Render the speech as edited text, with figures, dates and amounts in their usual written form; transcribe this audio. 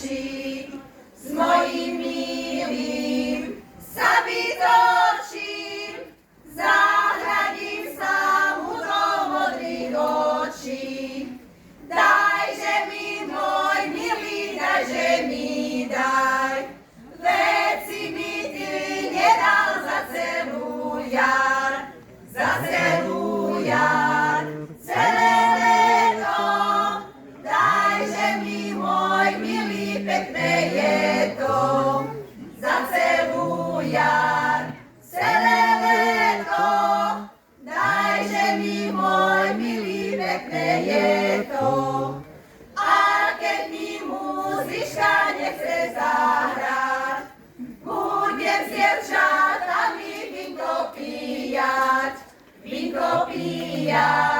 oči, s mojím milým sa vytočím, zahradím sa mu do modrých očí. Dajže mi, môj milý, dajže mi, daj, veci mi ty nedal za celú jar, za celú jar, celé leto. Dajže mi, môj milý, pekné je to, za celú jar, celé leto. Dajže mi, môj milý, pekné je to. A keď mi muzička nechce zahrať, budem s dievčatami vínko píjať, vínko píjať.